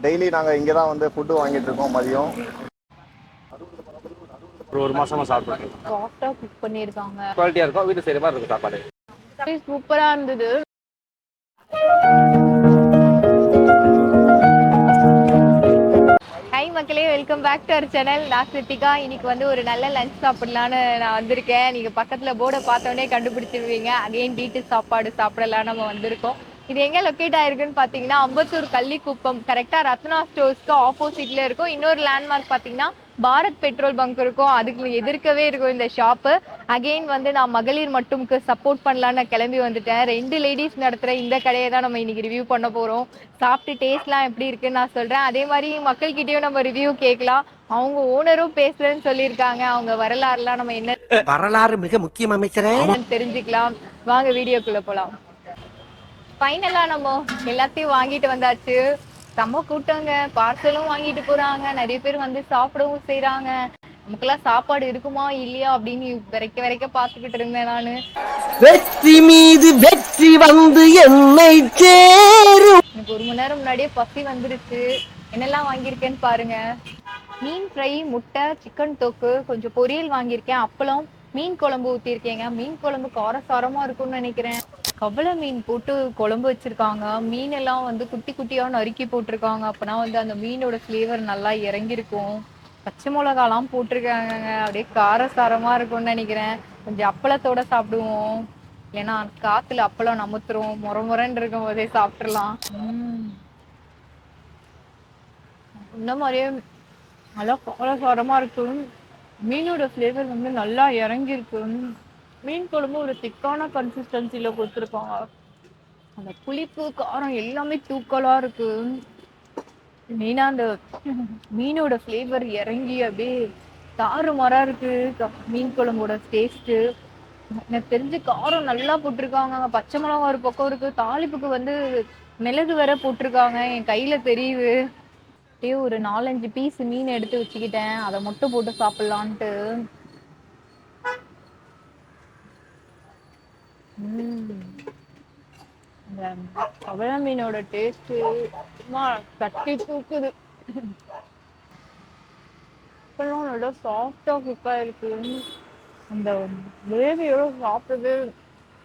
Daily நாங்கள் இங்கே தான் வந்து ஃபுட்டு வாங்கிட்டு இருக்கோம் மதியம். ஒரு மாசமா சாப்பிட்டு சாஃப்டா குக் பண்ணியிருக்காங்க. குவாலிட்டியா இருக்கும், வீட்டு செய்யற மாதிரி இருக்கும் சாப்பாடு. சூப்பரா இருந்தது. ஹை மக்களே, welcome back to our channel. நான் கிருத்திகா. இன்னைக்கு வந்து ஒரு நல்ல லஞ்ச் சாப்பிடலான்னு நான் வந்திருக்கேன். நீங்க பக்கத்துல போர்டை பார்த்தோன்னே கண்டுபிடிச்சிருவீங்க. அகைன் வீட்டு சாப்பாடு சாப்பிடலாம் நம்ம வந்திருக்கோம். இது எங்க லொக்கேட் ஆயிருக்குன்னு பாத்தீங்கன்னா அம்பத்தூர் கள்ளிக்குப்பம், கரெக்டா ரத்னா ஸ்டோர்ஸ்க்கு ஆப்போசிட்ல இருக்கும். இன்னொரு லேண்ட்மார்க் பாத்தீங்கன்னா பாரத் பெட்ரோல் பங்க் இருக்கும், அதுக்கு எதிர்க்கவே இருக்கும் இந்த ஷாப்பு. அகெயின் வந்து நான் மகளிர் மட்டும்க்கு சப்போர்ட் பண்ணலான்னு கிளம்பி வந்துட்டேன். 2 லேடிஸ் நடத்துற இந்த கடையை தான் நம்ம இன்னைக்கு ரிவ்யூ பண்ண போறோம். சாப்பிட்டு டேஸ்ட்லாம் எப்படி இருக்குன்னு நான் சொல்றேன். அதே மாதிரி மக்கள்கிட்டயும் நம்ம ரிவ்யூ கேட்கலாம். அவங்க ஓனரும் பேசுறேன்னு சொல்லியிருக்காங்க. அவங்க வரலாறுலாம் நம்ம என்ன வரலாறு மிக முக்கியம் அமைச்சரே. தெரிஞ்சுக்கலாம். வாங்க வீடியோக்குள்ள போலாம். ஃபைனலா நம்ம எல்லாத்தையும் வாங்கிட்டு வந்தாச்சு. செம்ம கூட்டங்க, பார்சலும் வாங்கிட்டு போறாங்க, நிறைய பேர் வந்து சாப்பிடவும் செய்யறாங்க. நமக்கெல்லாம் சாப்பாடு இருக்குமா இல்லையா அப்படின்னு விரைக்க விரைக்க பாத்துக்கிட்டு இருந்தேன் நானு. வெற்றி மீது வெற்றி வந்து என்னை சேரும். எனக்கு 1 மணி நேரம் முன்னாடியே பசி வந்துருச்சு. என்னெல்லாம் வாங்கியிருக்கேன்னு பாருங்க. மீன் ஃப்ரை, முட்டை, சிக்கன் தொக்கு, கொஞ்சம் பொரியல் வாங்கியிருக்கேன், அப்பளம், மீன் குழம்பு ஊற்றிருக்கேங்க. மீன் குழம்பு காரசாரமா இருக்கும்னு நினைக்கிறேன். கவலை மீன் போட்டு குழம்பு வச்சிருக்காங்க. மீன் எல்லாம் வந்து குட்டி குட்டியா நறுக்கி போட்டிருக்காங்க. அப்பனா வந்து அந்த மீனோட ஃப்ளேவர் நல்லா இறங்கியிருக்கும். பச்சை மிளகாலாம் போட்டிருக்காங்க. அப்படியே காரசாரமா இருக்கும்னு நினைக்கிறேன். கொஞ்சம் அப்பளத்தோட சாப்பிடுவோம், ஏன்னா காத்துல அப்பளம் நமுத்துரும். முறன்னு இருக்கும் போதே சாப்பிட்டுறலாம். இந்த மாதிரியே நல்லா காரசாரமா இருக்கு. மீனோட ஃப்ளேவர் வந்து நல்லா இறங்கியிருக்கு. மீன் குழம்பு ஒரு திக்கான கன்சிஸ்டன்சில கொடுத்துருக்காங்க. அந்த புளிப்பு காரம் எல்லாமே தூக்கலா இருக்கு. மெயினா அந்த மீனோட ஃப்ளேவர் இறங்கி அப்படியே தாறுமாறா இருக்கு மீன் குழம்போட டேஸ்ட். எனக்கு தெரிஞ்சு காரம் நல்லா போட்டிருக்காங்க. பச்சை மிளகா ஒரு பக்கம் இருக்கு, தாளிப்புக்கு வந்து மிளகு வேற போட்டிருக்காங்க. என் கையில தெரியுது. அப்படியே ஒரு 4-5 பீஸ் மீன் எடுத்து வச்சுக்கிட்டேன், அதை மட்டும் போட்டு சாப்பிடலான்ட்டு. இந்த கவள மீனோட டேஸ்ட் சும்மா தட்டி தூக்குது. இப்பெல்லாம் நல்லா சாஃப்டா குக்கா இருக்கு. அந்த கிரேவியோட சாப்பிட்டது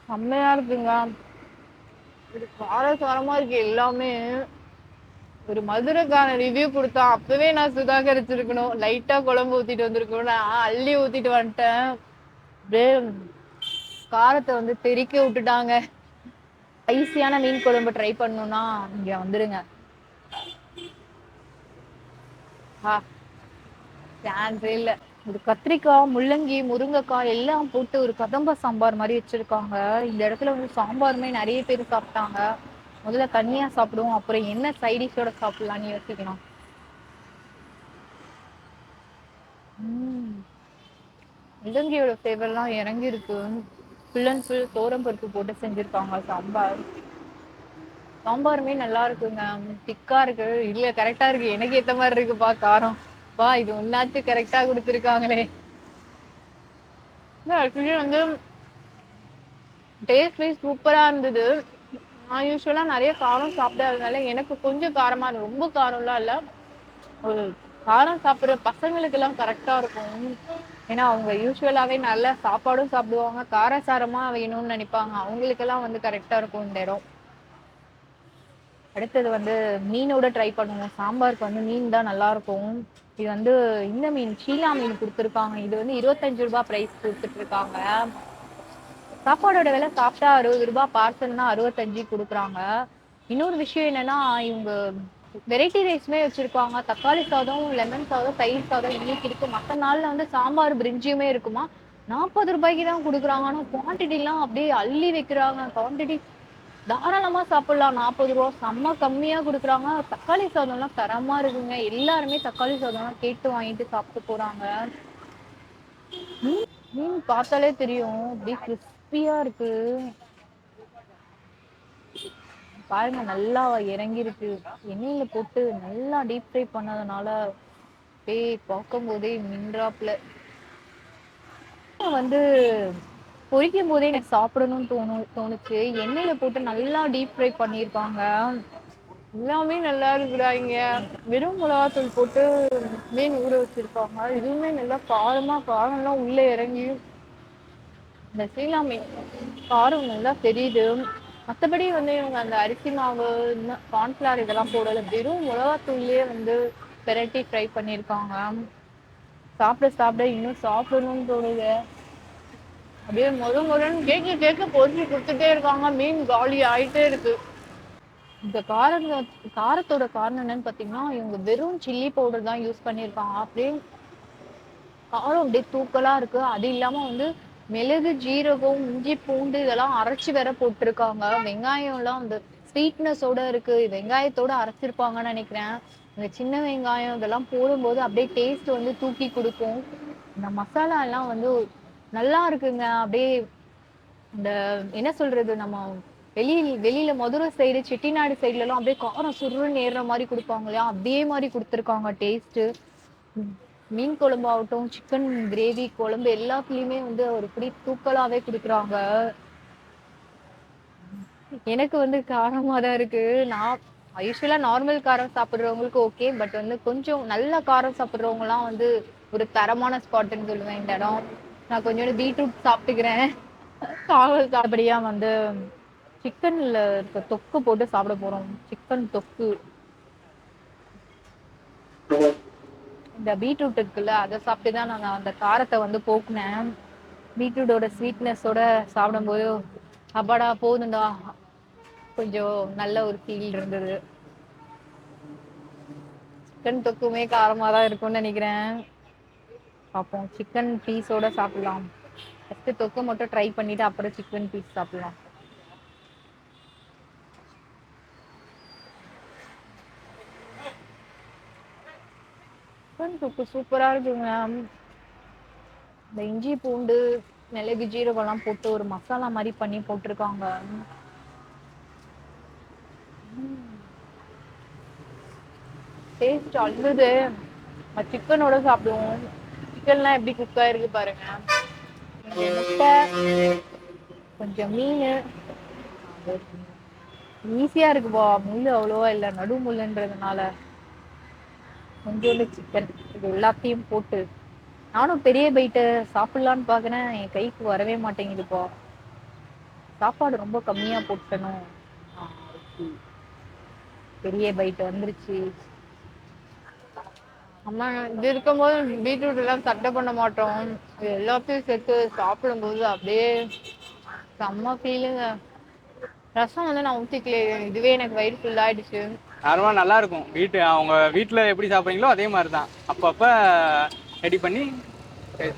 செம்மையா இருக்குங்க. இது காரசாரமா இருக்கு எல்லாமே. ஒரு மதுரைக்கான ரிவ்யூ கொடுத்தா அப்பவே நான் சுதாகரிச்சிருக்கணும். லைட்டா குழம்பு ஊத்திட்டு வந்திருக்கணும், நான் அள்ளி ஊத்திட்டு வந்துட்டேன். அப்படியே காரத்தை வந்து தெறிக்க விட்டுட்டாங்க. ஸ்பைசியான மீன் குழம்பு ட்ரை பண்ணணும்னா இங்க வந்துருங்க. சான்ஸே இல்ல. ஒரு கத்திரிக்காய், முள்ளங்கி, முருங்கைக்காய் எல்லாம் போட்டு ஒரு கதம்ப சாம்பார் மாதிரி வச்சிருக்காங்க. இந்த இடத்துல வந்து சாம்பாருமே நிறைய பேர் சாப்பிட்டாங்க. முதல்ல தனியா சாப்பிடுவோம், அப்புறம் என்ன சைடிஷோட சாப்பிடலாம்னு யோசிக்கணும். முள்ளங்கியோட ஃப்ளேவர்லாம் இறங்கி இருக்கு. ஃபுல் அண்ட் ஃபுல் தோரம் பருப்பு போட்டு செஞ்சிருக்காங்க சாம்பார். சாம்பாருமே நல்லா இருக்குங்க, திக்கா இருக்கு. இல்ல கரெக்டா இருக்கு, எனக்கு ஏத்த மாதிரி இருக்குப்பா காரம். பா இது ஒன்னாச்சும் கரெக்டா கொடுத்துருக்காங்களே. ஆக்சுவலி வந்து டேஸ்ட் வைஸ் சூப்பரா இருந்தது. நான் யூஸ்வலா நிறைய காரம் சாப்பிடாததுனால எனக்கு கொஞ்சம் காரமா இருக்கு. ரொம்ப காரம்லாம் இல்ல, ஒரு காரம் சாப்பிடுற பசங்களுக்கு எல்லாம் கரெக்டா இருக்கும். ஏன்னா அவங்க யூஸ்வலாவே நல்ல சாப்பாடும் சாப்பிடுவாங்க, காரசாரமா வேணும்னு நினைப்பாங்க. அவங்களுக்கெல்லாம் வந்து கரெக்டா இருக்கும் இந்த இடம். அடுத்தது வந்து மீனோட ட்ரை பண்ணுவோம். சாம்பாருக்கு வந்து மீன் தான் நல்லா இருக்கும். இது வந்து இந்த மீன் ஷீலா மீன் கொடுத்துருக்காங்க. இது வந்து 25 ரூபாய் பிரைஸ் கொடுத்துட்டு இருக்காங்க. சாப்பாடோட விலை சாப்பிட்டா 60 ரூபாய், பார்சல்னா 65 கொடுக்குறாங்க. இன்னொரு விஷயம் என்னன்னா, இவங்க வெரைட்டி ரைஸ்மே வச்சிருக்காங்க. தக்காளி சாதம், லெமன் சாதம், தயிர் சாதம் இன்னைக்கு இருக்கு. மற்ற நாள்ல வந்து சாம்பார் பிரிஞ்சியுமே இருக்குமா. 40 ரூபாய்க்கு தான் கொடுக்குறாங்க. ஆனா குவான்டிட்டி எல்லாம் அப்படியே அள்ளி வைக்கிறாங்க. குவான்டிட்டி தாராளமா சாப்பிடலாம். 40 ரூபா செம்ம கம்மியா கொடுக்குறாங்க. தக்காளி சாதம் எல்லாம் தரமா இருக்குங்க. எல்லாருமே தக்காளி சாதம் எல்லாம் கேட்டு வாங்கிட்டு சாப்பிட்டு போறாங்க. மீன் பார்த்தாலே தெரியும், அப்படியே கிறிஸ்பியா இருக்கு பாருங்க. நல்லா இறங்கி இருக்கு. எண்ணெயில போட்டு நல்லா டீப் ஃப்ரை பண்ணதுனால அப்படியே பார்க்கும் போதே மின்றாப்ல வந்து பொரிக்கும் போதே எனக்கு சாப்பிடணும்னு தோணுச்சு. எண்ணெயில போட்டு நல்லா டீப் ஃப்ரை பண்ணியிருக்காங்க. எல்லாமே நல்லா இருக்குடா இங்க. வெறும் மிளகாத்தூள் போட்டு மீன் ஊற வச்சிருப்பாங்க. இதுவுமே நல்லா காரம்லாம் உள்ள இறங்கி இந்த சீலா மீன் காரம் நல்லா தெரியுது. மத்தபடி வந்து இவங்க அந்த அரிசி மாவு, கார்ன்ஃபிளவர் இதெல்லாம் போடல. வெறும் மிளகாத்தூள்லயே வந்து பெரட்டி ஃப்ரை பண்ணியிருக்காங்க. சாப்பிட இன்னும் சாப்பிடணும்னு தோணுது. அப்படியே மொறுன்னு கேக்க பொரிச்சு குடுத்துட்டே இருக்காங்க. மீன் காலி ஆயிட்டே இருக்கு. இந்த காரத்தோட காரணம் என்னன்னு பாத்தீங்கன்னா, இவங்க வெறும் சில்லி பவுடர் தான் யூஸ் பண்ணியிருக்காங்க. அப்படியே காரம் அப்படியே தூக்கலா இருக்கு. அது இல்லாம வந்து மிளகு, ஜீரகம், இஞ்சி, பூண்டு இதெல்லாம் அரைச்சு வேற போட்டிருக்காங்க. வெங்காயம்லாம் அந்த ஸ்வீட்னஸோட இருக்கு. வெங்காயத்தோட அரைச்சிருப்பாங்கன்னு நினைக்கிறேன். இந்த சின்ன வெங்காயம் இதெல்லாம் போடும்போது அப்படியே டேஸ்ட் வந்து தூக்கி கொடுக்கும். இந்த மசாலா எல்லாம் வந்து நல்லா இருக்குங்க. அப்படியே இந்த என்ன சொல்றது, நம்ம வெளியில மதுரை சைடு, செட்டிநாடு சைடுல எல்லாம் அப்படியே காரம் சுருன்னு ஏறுற மாதிரி கொடுப்பாங்க இல்லையா, அதே மாதிரி கொடுத்துருக்காங்க டேஸ்ட். மீன் குழம்பு ஆகட்டும், சிக்கன் கிரேவி குழம்பு எல்லாத்துலயுமே வந்து ஒரு பிடி தூக்கலாவே குடுக்குறாங்க. எனக்கு வந்து காரமா தான் இருக்கு. நான் யூஸ்வலா நார்மல் காரம் சாப்பிடுறவங்களுக்கு ஓகே. பட் வந்து கொஞ்சம் நல்ல காரம் சாப்பிடுறவங்க எல்லாம் வந்து ஒரு தரமான ஸ்பாட்ன்னு சொல்லுவேன் இந்த இடம். நான் கொஞ்சோண்டு பீட்ரூட் சாப்பிட்டுக்கிறேன். காவல் சாப்பிடியா வந்து சிக்கன்ல இருக்க தொக்கு போட்டு சாப்பிட போறோம். சிக்கன் தொக்கு. இந்த பீட்ரூட் இருக்குல்ல, அதை சாப்பிட்டு தான் நான் அந்த காரத்தை வந்து போக்குனேன். பீட்ரூட்டோட ஸ்வீட்னஸோட சாப்பிடும்போது அப்பாடா போதுண்டா, கொஞ்சம் நல்ல ஒரு ஃபீல் இருந்தது. சிக்கன் தொக்குமே காரமா தான் இருக்கும்னு நினைக்கிறேன். பார்ப்போம். சிக்கன் பீஸோட சாப்பிடலாம். ஃபர்ஸ்ட் தொக்கு மட்டும் ட்ரை பண்ணிட்டு அப்புறம் சிக்கன் பீஸ் சாப்பிடலாம். சிக்கன் தொக்கு சூப்பரா இருக்குங்க. இந்த இஞ்சி, பூண்டு, மிளகு, ஜீரகம்லாம் போட்டு ஒரு மசாலா மாதிரி பண்ணி போட்டிருக்காங்க. டேஸ்ட் அழுது. சிக்கனோட சாப்பிடுவோம். சிக்கன்லாம் எப்படி குக் ஆயிருக்கு பாருங்க. கொஞ்சம் முட்டை, கொஞ்சம் மீன். ஈஸியா இருக்குப்பா. முள்ளு அவ்வளோவா இல்லை, நடு முள்ளுன்றதுனால. கொஞ்சோண்டு சிக்கன் இது எல்லாத்தையும் போட்டு நானும் பெரிய பைட்டு சாப்பிடலான்னு பாக்குறேன். என் கைக்கு வரவே மாட்டேங்குதுப்பா. சாப்பாடு ரொம்ப கம்மியா போட்டணும். பெரிய பைட் வந்துருச்சு. அம்மா இது இருக்கும்போது பீட்ரூட் எல்லாம் தட்டை பண்ண மாட்டோம். இது எல்லாத்தையும் சேர்த்து சாப்பிடும்போது அப்படியே செம்ம ஃபீலுங்க. ரசம் வந்து நான் ஊற்றிக்கல. இதுவே எனக்கு வயிறு ஃபுல் ஆயிடுச்சு. நார்மலாக நல்லா இருக்கும். அவங்க வீட்டில் எப்படி சாப்பிட்றீங்களோ அதே மாதிரி தான் அப்பப்போ ரெடி பண்ணி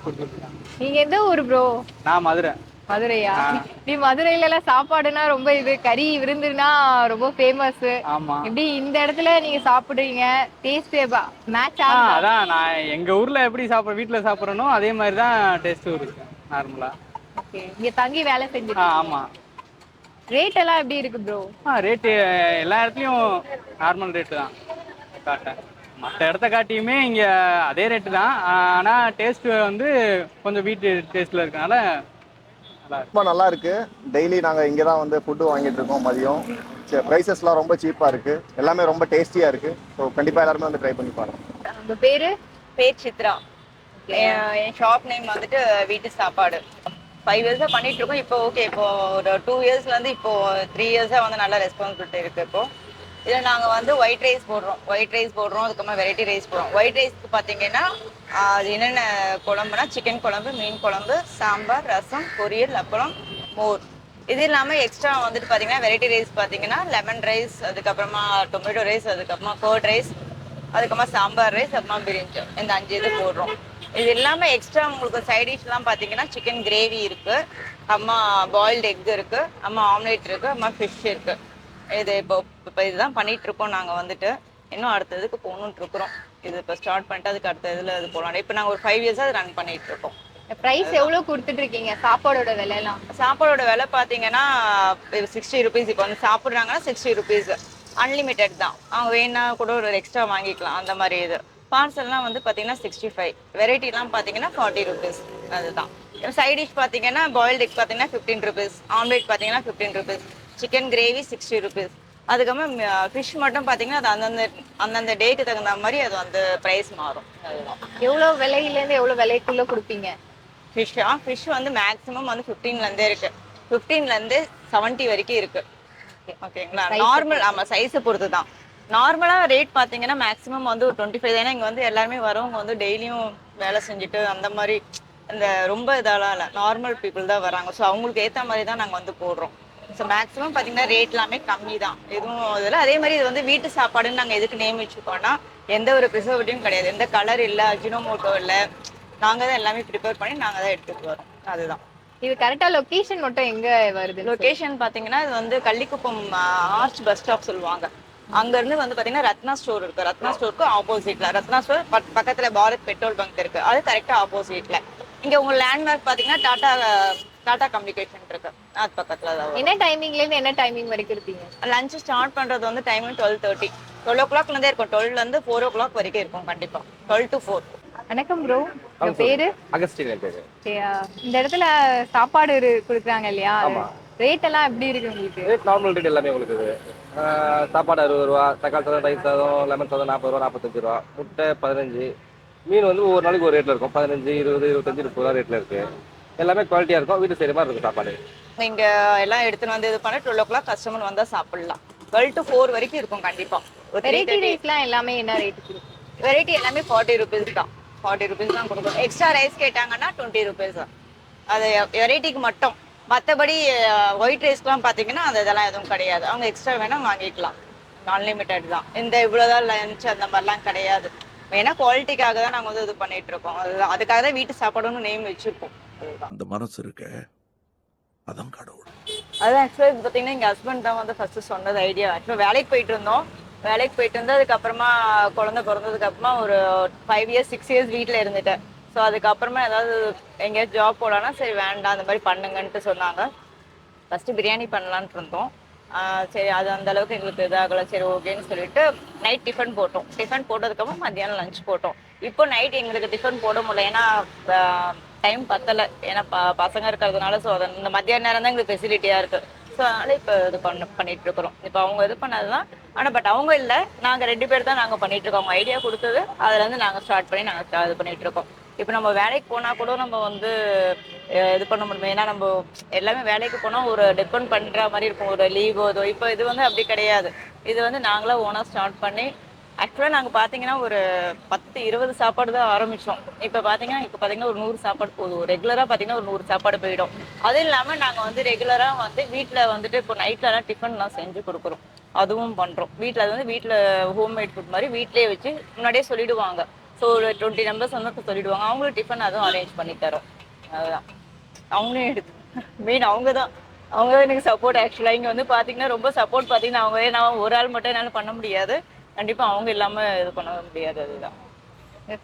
கொடுத்துருக்காங்க. நீங்க எந்த ஊர் ப்ரோ? நான் மதுரை. மதுரையா? நீ மதுரையில எல்லாம் சாப்பாடுனா ரொம்ப இது கறி விருந்துனா ரொம்ப ஃபேமஸ். ஆமா. எப்படி இந்த இடத்துல நீங்க சாப்பிடுறீங்க? டேஸ்ட் மேட்ச் ஆகுதா? அதான் நான் எங்க ஊர்ல எப்படி வீட்டில் சாப்பிட்றனோ அதே மாதிரி தான் டேஸ்ட்டும் இருக்கு நார்மலா. ஓகே. இங்க தங்கி வேலை செஞ்சுட்டு. ஆமா. ரேட் எல்லாம் எப்படி இருக்கு ப்ரோ? ரேட்டு எல்லா இடத்துலயும் நார்மல் ரேட்டு தான் காட்டேன். மற்ற இடத்த காட்டியுமே இங்க அதே ரேட்டு தான். ஆனா டேஸ்ட் வந்து கொஞ்சம் வீட்டு டேஸ்ட்ல இருக்கனால ரொம்ப நல்லா இருக்கு. டெய்லி நாங்கள் இங்கே தான் வந்து ஃபுட்டு வாங்கிட்டு இருக்கோம் மதியம். ப்ரைஸஸ்லாம் ரொம்ப சீப்பாக இருக்கு. எல்லாமே ரொம்ப டேஸ்டியாக இருக்கு. ஸோ கண்டிப்பாக எல்லாருமே வந்து ட்ரை பண்ணி பாருங்க. உங்க பேரு? பேர் சித்ரா. என் ஷாப் நேம் வந்துட்டு வீட்டு சாப்பாடு. 5 இயர்ஸாக பண்ணிட்டு இருக்கோம். இப்போ ஓகே, இப்போ ஒரு 2 இயர்ஸ்லேருந்து இப்போ 3 இயர்ஸாக வந்து நல்ல ரெஸ்பான்சிபிலிட்டி இருக்கு. இப்போ இதில் நாங்கள் வந்து ஒயிட் ரைஸ் போடுறோம், அதுக்கப்புறமா வெரைட்டி ரைஸ் போடுறோம். ஒயிட் ரைஸ்க்கு பார்த்தீங்கன்னா அது என்னென்ன குழம்புனா சிக்கன் குழம்பு, மீன் குழம்பு, சாம்பார், ரசம், பொரியல், அப்புறம் மோர். இது இல்லாமல் எக்ஸ்ட்ரா வந்துட்டு பார்த்தீங்கன்னா வெரைட்டி ரைஸ் பார்த்தீங்கன்னா லெமன் ரைஸ், அதுக்கப்புறமா டொமேட்டோ ரைஸ், அதுக்கப்புறமா கர்ட் ரைஸ், அதுக்கப்புறமா சாம்பார் ரைஸ், அப்புறமா பிரியாணி. இந்த 5 இது போடுறோம். இது இல்லாமல் எக்ஸ்ட்ரா உங்களுக்கு சைட் டிஷ்லாம் பார்த்தீங்கன்னா சிக்கன் கிரேவி இருக்குது, அம்மா பாயில்டு எக் இருக்குது, அம்மா ஆம்லேட் இருக்குது, அம்மா ஃபிஷ் இருக்குது. இது இப்போ இதுதான் பண்ணிட்டு இருக்கோம். நாங்கள் வந்துட்டு இன்னும் அடுத்ததுக்கு போகணுன்ட்டு இருக்கிறோம். இது இப்போ ஸ்டார்ட் பண்ணிட்டு அதுக்கு அடுத்த இதில் இது போகலாம். இப்போ நாங்கள் ஒரு 5 இயர்ஸாக ரன் பண்ணிட்டு இருக்கோம். பிரைஸ் எவ்வளவு கொடுத்துட்டு இருக்கீங்க சாப்பாடோட விலைலாம்? சாப்பாடோட விலை பார்த்தீங்கன்னா 60 ருபீஸ். இப்போ வந்து சாப்பிட்றாங்கன்னா 60 ருபீஸ். அன்லிமிட்டெட் தான். அவங்க வேணா கூட ஒரு எக்ஸ்ட்ரா வாங்கிக்கலாம் அந்த மாதிரி. இது பார்சல்லாம் வந்து பார்த்தீங்கன்னா 65. வெரைட்டிலாம் பார்த்தீங்கன்னா 40 ருபீஸ். அதுதான். சைட் டிஷ் பார்த்தீங்கன்னா பாயில்டு எக் பார்த்தீங்கன்னா 15 ருபீஸ், ஆம்லேட் பார்த்தீங்கன்னா 15 ருபீஸ், சிக்கன் கிரேவி 60 ருபீஸ், அதுக்கப்புறம் ஃபிஷ் மட்டும் பார்த்தீங்கன்னா அது அந்தந்த டேக்கு தகுந்த மாதிரி அது வந்து ப்ரைஸ் மாறும். அதுதான். எவ்வளவு விலையிலேருந்து எவ்வளவு விலைக்குள்ள கொடுப்பீங்க? ஃபிஷ் வந்து மேக்ஸிமம் வந்து 15லேருந்தே இருக்கு. 15லேருந்து 70 வரைக்கும் இருக்கு. ஓகேங்களா? நார்மல் ஆமா சைஸை பொறுத்து தான். நார்மலாக ரேட் பார்த்தீங்கன்னா மேக்ஸிமம் வந்து ஒரு 25. ஏன்னா இங்கே வந்து எல்லாருமே வரவங்க வந்து டெய்லியும் வேலை செஞ்சுட்டு அந்த மாதிரி இந்த ரொம்ப இதெல்லாம் இல்லை, நார்மல் பீப்புள் தான் வராங்க. ஸோ அவங்களுக்கு ஏற்ற மாதிரி தான் நாங்கள் வந்து போடுறோம். ஸோ மேக்ஸிமம் பார்த்தீங்கன்னா ரேட் எல்லாமே கம்மி தான், எதுவும் இதில். அதே மாதிரி இது வந்து வீட்டு சாப்பாடுன்னு நாங்கள் எதுக்கு நேம் வச்சுருக்கோம்னா எந்த ஒரு ப்ரிசர்வேட்டிவும் கிடையாது, எந்த கலர் இல்லை, அஜினோமோட்டோ இல்லை. நாங்கள் தான் எல்லாமே ப்ரிப்பேர் பண்ணி நாங்கள் தான் எடுத்துகிட்டு வரோம். அதுதான். இது கரெக்டா லொகேஷன் மட்டும் எங்க வருது? லொகேஷன் பாத்தீங்கன்னா இது வந்து கள்ளிக்குப்பம் ஆர்ச் பஸ் ஸ்டாப் சொல்லுவாங்க. அங்க இருந்து வந்து பாத்தீங்கன்னா ரத்னா ஸ்டோர் இருக்கு. ரத்னா ஸ்டோருக்கு ஆப்போசிட்ல, ரத்னா ஸ்டோர் பக்கத்துல பாரத் பெட்ரோல் பங்க் இருக்கு, அது கரெக்டா ஆப்போசிட்ல. இங்க உங்க லேண்ட்மார்க் பாத்தீங்கன்னா டாடா கம்யூனிகேஷன் இருக்கு, அது பக்கத்துல தான். என்ன டைமிங்ல இருந்து என்ன டைமிங் வரைக்கும் இருப்பீங்க? லஞ்ச் ஸ்டார்ட் பண்றது வந்து டைமிங் 12:30, 12 o'clockல இருந்தே இருக்கும். 12ல இருந்து 4 o'clock வரைக்கும் இருக்கும் கண்டிப்பா, 12 to 4. வணக்கம் ப்ரோ, உங்க பேரு? அகஸ்டின் பேரு. இந்த இடத்துல சாப்பாடு கொடுக்குறாங்க இல்லையா, ரேட் எல்லாம் எப்படி இருக்கு உங்களுக்கு? ரேட் நார்மல் ரேட் எல்லாமே உங்களுக்கு சாப்பாடு 60 ரூபா, தக்காளி சாதம், ரைஸ் சாதம், லெமன் சாதம் 40 ரூபா, 45 ரூபா, முட்டை 15, மீன் வந்து ஒவ்வொரு நாளைக்கு ஒரு ரேட்ல இருக்கும். 15, 20, 25, 30 ரூபா ரேட்ல இருக்கு. எல்லாமே குவாலிட்டியா இருக்கும், வீட்டு செய்யற மாதிரி இருக்கும் சாப்பாடு. இங்க எல்லாம் எடுத்துட்டு வந்து இது பண்ண 12 o'clock கஸ்டமர் வந்தா சாப்பிடலாம். 12 to 4 வரைக்கும் இருக்கும் கண்டிப்பா. வெரைட்டி ரைஸ்லாம் எல்லாமே என்ன ரேட் கொடுக்கும்? வெரைட்டி எல்லாமே 40 rupees தான். 40 rupees தான் கொடுக்கும். எக்ஸ்ட்ரா ரைஸ் கேட்டாங்கன்னா 20 rupees தான். அது வெரைட்டிக்கு மட்டும். மற்றபடி ஒயிட் ரைஸ்க்குலாம் பார்த்தீங்கன்னா அந்த இதெல்லாம் எதுவும் கிடையாது. அவங்க எக்ஸ்ட்ரா வேணால் வாங்கிக்கலாம், அன்லிமிட்டட் தான். இந்த இவ்வளோதான் லஞ்ச் அந்த மாதிரிலாம் கிடையாது. வேணா குவாலிட்டிக்காக தான் நாங்கள் வந்து இது பண்ணிட்டு இருக்கோம். அதுதான், அதுக்காக தான் வீட்டு சாப்பாடுன்னு நேம் வச்சிருக்கோம். அதுதான் அந்த மனசு இருக்க, அதான் கடவுள். அதுதான் ஆக்சுவலாக இது பார்த்தீங்கன்னா எங்கள் ஹஸ்பண்ட் தான் வந்து ஃபர்ஸ்ட் சொன்னது ஐடியா. ஆக்சுவலாக வேலைக்கு போயிட்டு இருந்தோம். வேலைக்கு போயிட்டு இருந்து அதுக்கப்புறமா குழந்தை பிறந்ததுக்கு அப்புறமா ஒரு 5 years 6 years வீட்டில் இருந்துட்டேன். ஸோ அதுக்கப்புறமா ஏதாவது எங்கேயாவது ஜாப் போகலான்னா சரி வேண்டாம் அந்த மாதிரி பண்ணுங்கன்ட்டு சொன்னாங்க. ஃபஸ்ட்டு பிரியாணி பண்ணலான்ட்டு இருந்தோம். சரி அது அந்த அளவுக்கு எங்களுக்கு இதாகலை, சரி ஓகேன்னு சொல்லிட்டு நைட் டிஃபன் போட்டோம். டிஃபன் போட்டதுக்கப்புறம் மத்தியானம் லஞ்ச் போட்டோம். இப்போ நைட் எங்களுக்கு டிஃபன் போட முடியல, ஏன்னா டைம் பத்தலை. ஏன்னா பசங்க இருக்கிறதுனால. ஸோ அது இந்த மத்தியான நேரம் தான் எங்களுக்கு ஃபெசிலிட்டியாக இருக்குது. ஸோ அதனால் இப்போ இது பண்ணிட்டு இருக்கிறோம். இப்போ அவங்க இது பண்ணதுதான், ஆனால் பட் அவங்க இல்லை, நாங்கள் 2 பேர் தான் நாங்கள் பண்ணிட்டு இருக்கோம். அவங்க ஐடியா கொடுத்தது, அதுலேருந்து நாங்கள் ஸ்டார்ட் பண்ணி நாங்கள் இது பண்ணிட்டு இருக்கோம். இப்போ நம்ம வேலைக்கு போனால் கூட நம்ம வந்து இது பண்ண முடியும். ஏன்னா நம்ம எல்லாமே வேலைக்கு போனால் ஒரு டிபெண்ட் பண்ணுற மாதிரி இருக்கும், ஒரு லீவோ இதோ. இப்போ இது வந்து அப்படி கிடையாது. இது வந்து நாங்களாம் ஓனாக ஸ்டார்ட் பண்ணி ஆக்சுவலாக நாங்கள் பார்த்தீங்கன்னா ஒரு 10-20 சாப்பாடு தான் ஆரம்பித்தோம். இப்போ பார்த்தீங்கன்னா ஒரு 100 சாப்பாடு போதும். ரெகுலராக பார்த்தீங்கன்னா ஒரு 100 சாப்பாடு போயிடும். அதுவும் இல்லாமல் நாங்கள் வந்து ரெகுலராக வந்து வீட்டில் வந்துட்டு இப்போ நைட்லலாம் டிஃபன்லாம் செஞ்சு கொடுக்குறோம், அதுவும் பண்ணுறோம். வீட்டில் அது வந்து வீட்டில் ஹோம்மேட் ஃபுட் மாதிரி வீட்டிலே வச்சு முன்னாடியே சொல்லிவிடுவாங்க. ஸோ ஒரு 20 members வந்து சொல்லிவிடுவாங்க, அவங்களும் டிஃபன் அதுவும் அரேஞ்ச் பண்ணி தரோம். அதுதான் அவங்களே எடுத்து மெயின் அவங்க தான் எனக்கு சப்போர்ட். ஆக்சுவலாக இங்கே வந்து பார்த்தீங்கன்னா ரொம்ப சப்போர்ட். பார்த்தீங்கன்னா அவங்க நான் ஒரு ஆள் மட்டும் என்னால் பண்ண முடியாது, கண்டிப்பா அவங்க இல்லாம இது பண்ண முடியாது. அதுதான்.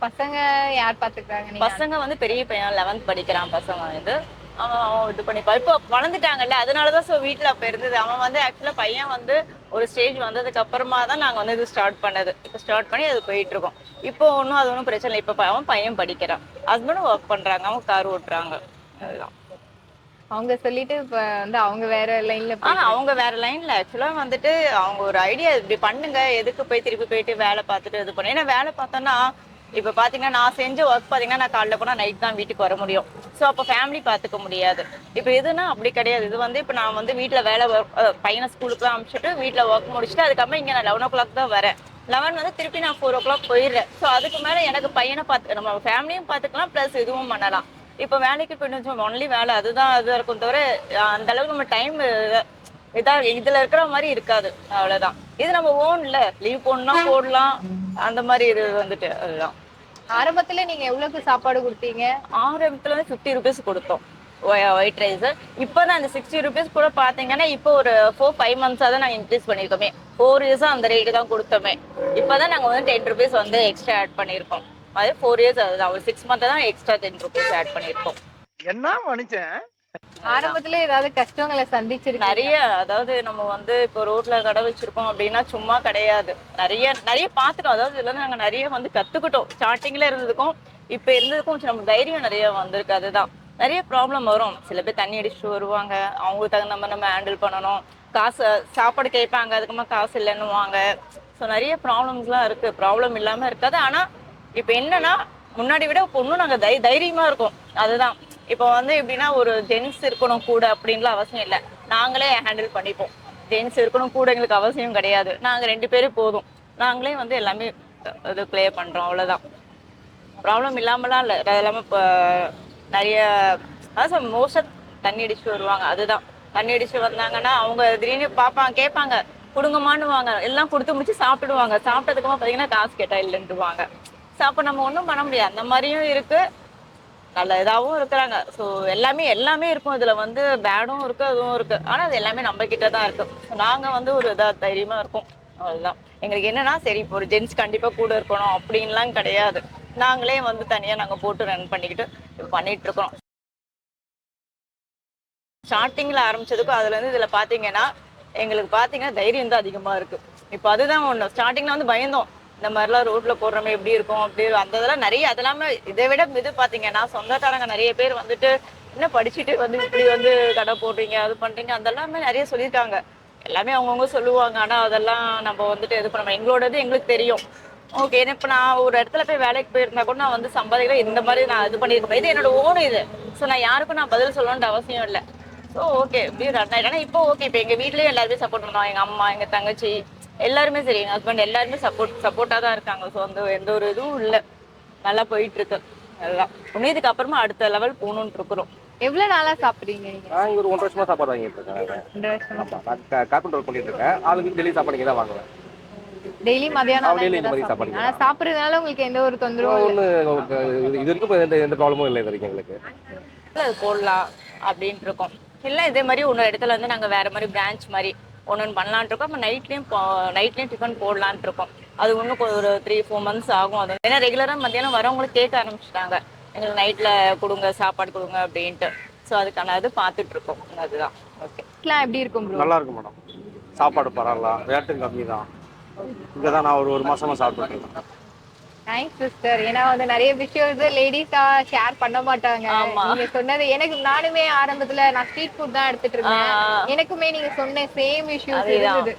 பசங்க யார் பாத்துக்கிறாங்க? பசங்க வந்து பெரிய பையன் 11th படிக்கிறான். பசங்க வந்து அவன் இது பண்ணிப்பா, இப்போ வளர்ந்துட்டாங்கல்ல, அதனாலதான். ஸோ வீட்டுல அப்ப இருந்தது. அவன் வந்து ஆக்சுவலா பையன் வந்து ஒரு ஸ்டேஜ் வந்ததுக்கு அப்புறமா தான் நாங்க வந்து இது ஸ்டார்ட் பண்ணது. இப்போ ஸ்டார்ட் பண்ணி அது போயிட்டு இருக்கோம். இப்போ அது ஒன்றும் பிரச்சனை இல்லை. இப்போ அவன் பையன் படிக்கிறான், ஹஸ்பண்டும் ஒர்க் பண்றாங்க, அவங்க கார் ஓட்டுறாங்க. அதுதான். அவங்க சொல்லிட்டு இப்ப வந்து அவங்க வேற லைன்ல அவங்க வேற லைன்ல ஆக்சுவலா வந்துட்டு அவங்க ஒரு ஐடியா இப்படி பண்ணுங்க, எதுக்கு போய் திருப்பி போயிட்டு வேலை பார்த்துட்டு இது பண்ண. ஏன்னா வேலை பார்த்தோன்னா இப்ப பாத்தீங்கன்னா நான் செஞ்ச ஒர்க் பாத்தீங்கன்னா நான் காலைல போனா நைட் தான் வீட்டுக்கு வர முடியும். ஸோ அப்போ ஃபேமிலி பார்த்துக்க முடியாது. இப்போ எதுனா அப்படி கிடையாது. இது வந்து இப்போ நான் வந்து வீட்டில் வேலை பையனை ஸ்கூலுக்கு தான் அனுப்பிச்சிட்டு வீட்டில் ஒர்க் முடிச்சுட்டு அதுக்கப்புறம் இங்கே நான் 11 o'clock தான் வரேன். 11 வந்து திருப்பி நான் 4 o'clock போயிடுறேன். ஸோ அதுக்கு மேலே எனக்கு பையனை நம்ம ஃபேமிலியும் பார்த்துக்கலாம், ப்ளஸ் இதுவும் பண்ணலாம். இப்போ வேலைக்கு போயிட்டு ஒன்லி வேலை அதுதான் இருக்கும் தவிர அந்த அளவுக்கு நம்ம டைம் இதுல இருக்கிற மாதிரி இருக்காது. அவ்வளவுதான். இது நம்ம ஓன்ல லீவ் போடணும்னா போடலாம், அந்த மாதிரி இது வந்துட்டு. அதுதான். ஆரம்பத்துல நீங்க எவ்வளவுக்கு சாப்பாடு கொடுத்தீங்க? ஆரம்பத்துல வந்து 50 rupees கொடுத்தோம் ஒயிட் ரைஸ். இப்போதான் அந்த 60 rupees கூட பாத்தீங்கன்னா இப்போ ஒரு 4-5 months தான் நாங்க இன்க்ரீஸ் பண்ணிருக்கோமே. 4 years அந்த ரேட்டு தான் கொடுத்தோமே. இப்பதான் நாங்க வந்து 10 rupees வந்து எக்ஸ்ட்ரா ஆட் பண்ணிருக்கோம். அது 4 years அதுதான். ஒரு 6 months தான் எக்ஸ்ட்ரா 10 rupees ஆட் பண்ணிருக்கோம். என்ன மனுஷன்? ஆரம்பத்துல ஏதாவது கஷ்டங்களை சந்திச்சிருக்கீங்க? நிறைய. அதாவது நம்ம வந்து இப்போ ரோட்ல கடை வச்சிருக்கோம் அப்படின்னா சும்மா கிடையாது. நிறைய பார்த்துட்டோம். அதாவது இதுல நாங்க நிறைய வந்து கத்துக்கிட்டோம். ஸ்டார்டிங்ல இருந்ததுக்கும் இப்ப இருந்ததுக்கும் நம்ம தைரியம் நிறைய வந்திருக்கு. அதுதான். நிறைய ப்ராப்ளம் வரும். சில பேர் தண்ணி அடிச்சுட்டு வருவாங்க, அவங்களுக்கு தகுந்த மாதிரி நம்ம ஹேண்டில் பண்ணணும். காசு சாப்பாடு கேட்பாங்க, அதுக்கப்புறமா காசு இல்லைன்னுவாங்க. ஸோ நிறைய ப்ராப்ளம்ஸ்லாம் இருக்கு. ப்ராப்ளம் இல்லாம இருக்காது. ஆனா இப்போ என்னன்னா முன்னாடி விட இப்போ இன்னும் நாங்க தைரியமா இருக்கோம். அதுதான் இப்போ வந்து எப்படின்னா ஒரு ஜென்ஸ் இருக்கணும் கூட அப்படின்லாம் அவசியம் இல்லை. நாங்களே ஹேண்டில் பண்ணிப்போம். ஜென்ஸ் இருக்கணும் கூட எங்களுக்கு அவசியம் கிடையாது. நாங்க 2 பேரும் போதும். நாங்களே வந்து எல்லாமே இது ப்ளே பண்றோம். அவ்வளவுதான். ப்ராப்ளம் இல்லாமலாம் இல்லை. அது இல்லாமல் இப்போ நிறைய அதான் மோஸ்ட்டாக தண்ணி அடிச்சு வருவாங்க. அதுதான் தண்ணி அடிச்சு வந்தாங்கன்னா அவங்க திடீர்னு பார்ப்பாங்க, கேட்பாங்க, கொடுங்கம்மான்னுவாங்க. எல்லாம் கொடுத்து முடிச்சு சாப்பிடுவாங்க. சாப்பிட்டதுக்குமா பார்த்தீங்கன்னா காசு கேட்டா இல்லைன்றுவாங்க. ஸோ அப்போ நம்ம ஒன்றும் பண்ண முடியாது. அந்த மாதிரியும் இருக்கு, நல்ல இதாகவும் இருக்கிறாங்க. ஸோ எல்லாமே இருக்கும். இதில் வந்து பேடும் இருக்கு, அதுவும் இருக்கு. ஆனால் அது எல்லாமே நம்ம கிட்ட தான் இருக்கு. நாங்கள் வந்து ஒரு இதாக தைரியமாக இருக்கோம். அவ்வளோதான். எங்களுக்கு என்னன்னா சரி இப்போ ஒரு ஜென்ஸ் கண்டிப்பாக கூட இருக்கணும் அப்படின்லாம் கிடையாது. நாங்களே வந்து தனியாக நாங்கள் போட்டு ரன் பண்ணிக்கிட்டு இப்போ பண்ணிட்டு இருக்கோம். ஸ்டார்டிங்கில் ஆரம்பிச்சதுக்கும் அதுலேருந்து இதில் பார்த்தீங்கன்னா எங்களுக்கு பார்த்தீங்கன்னா தைரியம் தான் அதிகமாக இருக்குது. இப்போ அதுதான் ஒன்று. ஸ்டார்டிங்கில் வந்து பயந்தோம், இந்த மாதிரிலாம் ரோட்டில் போடுறோமே எப்படி இருக்கும் அப்படி அந்த இதெல்லாம் நிறைய. அதெல்லாமே இதை விட இது பார்த்தீங்கன்னா சொந்தக்காரங்க நிறைய பேர் வந்துட்டு என்ன படிச்சுட்டு வந்து இப்படி வந்து கடை போடுறீங்க, அது பண்ணுறீங்க, அதெல்லாமே நிறைய சொல்லியிருக்காங்க. எல்லாமே அவங்கவுங்க சொல்லுவாங்க. ஆனால் அதெல்லாம் நம்ம வந்துட்டு இது பண்ண எங்களோடது எங்களுக்கு தெரியும். ஓகே, இப்போ நான் ஒரு இடத்துல போய் வேலைக்கு போயிருந்தா கூட நான் வந்து சம்பாதிக்கிற இந்த மாதிரி நான் இது பண்ணியிருக்கேன். இது என்னோட ஓன் இது. ஸோ நான் யாருக்கும் நான் பதில் சொல்லணுன்ற அவசியம் இல்லை. ஸோ ஓகே இப்படி ரன் ஆகிட்டேன். ஆனால் இப்போ ஓகே, இப்போ எங்கள் வீட்லேயும் எல்லாருமே சப்போர்ட் பண்ணுவாங்க. எங்கள் அம்மா, எங்கள் தங்கச்சி எல்லாருமே சரி, எங்கள் ஹஸ்பண்ட் எல்லாருமே சப்போர்ட்டாக தான் இருக்காங்க. ஸோ அந்த எந்த ஒரு இதுவும் இல்லை, நல்லா போயிட்டு இருக்கு. அதுதான் இன்னும் இதுக்கு அப்புறமா அடுத்த லெவல் போகணுன்ட்டு இருக்கிறோம். எவ்வளவு நாளா சாப்பிடுறீங்க நீங்க? நான் இங்க ஒரு 1.5 வருஷமா சாப்பாடு வாங்கிட்டு இருக்கேன். 2 வருஷமா நான் கார்பெண்டர் ஒர்க் பண்ணிட்டு இருக்கேன். ஆளுக்கு டெய்லி சாப்பாடு இங்கே தான் வாங்குவேன். டெய்லி மதியானம் டெய்லி இந்த மாதிரி சாப்பாடு. ஆனா சாப்பிடுறதுனால உங்களுக்கு எந்த ஒரு தொந்தரவும் இல்லை? இது வரைக்கும் எந்த ப்ராப்ளமும் இல்லை இது வரைக்கும் எங்களுக்கு. அது போடலாம் அப்படின்ட்டு இருக்கோம். இல்லை இதே மாதிரி ஒன்று இடத்துல வந்து நாங்கள் வேற மாதிரி பிரான்ச் மாதிரி ஒன்று பண்ணலான் இருக்கோம். அப்போ நைட்லேயும் டிஃபன் போடலான்ட்டு இருக்கோம். அது இன்னும் ஒரு 3-4 months ஆகும். அது ஏன்னா ரெகுலராக மத்தியானம் வரவங்களுக்கு கேட்க ஆரம்பிச்சிட்டாங்க, எங்களுக்கு நைட்டில் கொடுங்க, சாப்பாடு கொடுங்க அப்படின்ட்டு. ஸோ அதுக்கான இது பார்த்துட்டு இருக்கோம். அதுதான். ஓகே, எப்படி இருக்கும் ப்ரோ? நல்லா இருக்கும் மேடம். சாப்பாடு பரவாயில்ல, ரேட்டும் கம்மி தான். இங்கே தான் நான் ஒரு மாசமா சாப்பிட்டுட்டு இருக்கேன். Thanks sister. ஏன்னா வந்து நிறைய விஷயம் வந்து லேடிஸா ஷேர் பண்ண மாட்டாங்க. நீங்க சொன்னது எனக்கு, நானுமே ஆரம்பத்துல நான் ஸ்ட்ரீட் ஃபுட் தான் எடுத்துட்டு இருந்தேன். எனக்குமே நீங்க சொன்ன சேம் இஷ்யூஸ் இருந்தது.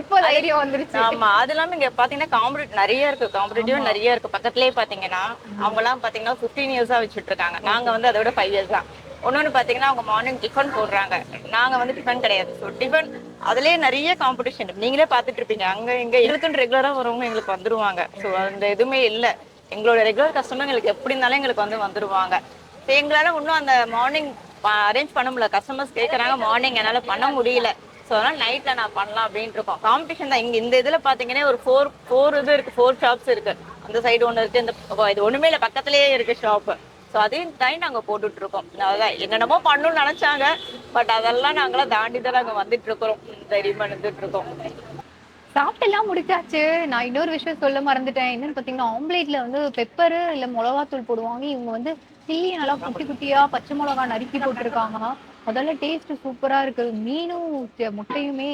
இப்போ தைரியம் வந்துருச்சு. ஆமா, அது இல்லாம இங்க பாத்தீங்கன்னா நிறைய இருக்கு, காம்படிட்டிவ் நிறைய இருக்கு. பக்கத்துலயே பாத்தீங்கன்னா அவங்க எல்லாம் பாத்தீங்கன்னா 15 years வச்சுட்டு இருக்காங்க. நாங்க வந்து அதோட 5 years தான். ஒன்னொன்னு பாத்தீங்கன்னா அவங்க மார்னிங் டிஃபன் போடுறாங்க, நாங்க வந்து டிஃபன் கிடையாது. ஸோ டிஃபன் அதுலயே நிறைய காம்படிஷன் நீங்களே பாத்துட்டு இருப்பீங்க. அங்க இங்க எங்களுக்குன்னு ரெகுலரா வரவங்க எங்களுக்கு வந்துருவாங்க. ஸோ அந்த எதுவுமே இல்லை. எங்களோட ரெகுலர் கஸ்டமர் எங்களுக்கு எப்படி இருந்தாலும் எங்களுக்கு வந்து வந்துருவாங்க. ஸோ எங்களால இன்னும் அந்த மார்னிங் அரேஞ்ச் பண்ண முடியல. கஸ்டமர்ஸ் கேட்கறாங்க, மார்னிங் என்னால பண்ண முடியல. ஸோ அதனால நைட்ல நான் பண்ணலாம் அப்படின்ட்டு இருக்கோம். காம்படிஷன் தான். இந்த இதுல பாத்தீங்கன்னா ஒரு 4 இது இருக்கு, 4 shops இருக்கு. அந்த சைடு ஒன்று இருக்கு, இந்த இது ஒண்ணுமே இல்லை, பக்கத்துலயே இருக்கு ஷாப். ஸோ அதையும் தாண்டி நாங்கள் போட்டுட்டு இருக்கோம். அதான் என்னென்னமோ பண்ணணும்னு நினைச்சாங்க, பட் அதெல்லாம் நாங்களாம் தாண்டி தான் நாங்கள் வந்துட்டு இருக்கிறோம், தைரியமா இருந்துட்டு இருக்கோம். சாப்பிட்டு எல்லாம் முடிச்சாச்சு. நான் இன்னொரு விஷயம் சொல்ல மறந்துட்டேன். என்னன்னு பாத்தீங்கன்னா ஆம்லேட்ல வந்து பெப்பரு இல்ல மிளகாத்தூள் போடுவாங்க. இவங்க வந்து சில்லி நல்லா குட்டி குட்டியா பச்சை மிளகா நறுக்கி போட்டிருக்காங்க. அதெல்லாம் டேஸ்ட் சூப்பரா இருக்கு. மீனும் முட்டையுமே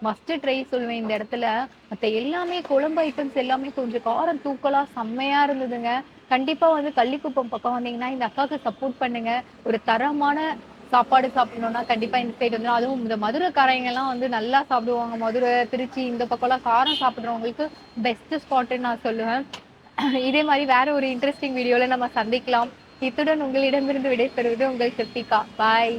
மஸ்ட் ட்ரை சொல்லுவேன் இந்த இடத்துல. மற்ற எல்லாமே குழம்பு ஐட்டம்ஸ் எல்லாமே கொஞ்சம் காரம் தூக்கலா செம்மையா இருந்ததுங்க. கண்டிப்பா வந்து கள்ளிக்குப்பம் பக்கம் வந்தீங்கன்னா இந்த அக்காவுக்கு சப்போர்ட் பண்ணுங்க. ஒரு தரமான சாப்பாடு சாப்பிடணும்னா கண்டிப்பா இந்த சைடு வந்து, அதுவும் இந்த மதுரைக்காரங்க எல்லாம் வந்து நல்லா சாப்பிடுவாங்க. மதுரை, திருச்சி இந்த பக்கம்லாம் காரம் சாப்பிடுறவங்களுக்கு பெஸ்ட் ஸ்பாட்னு நான் சொல்லுவேன். இதே மாதிரி வேற ஒரு இன்ட்ரெஸ்டிங் வீடியோல நம்ம சந்திக்கலாம். இத்துடன் உங்களிடமிருந்து விடைபெறுவது உங்கள் கிருத்திகா. பாய்.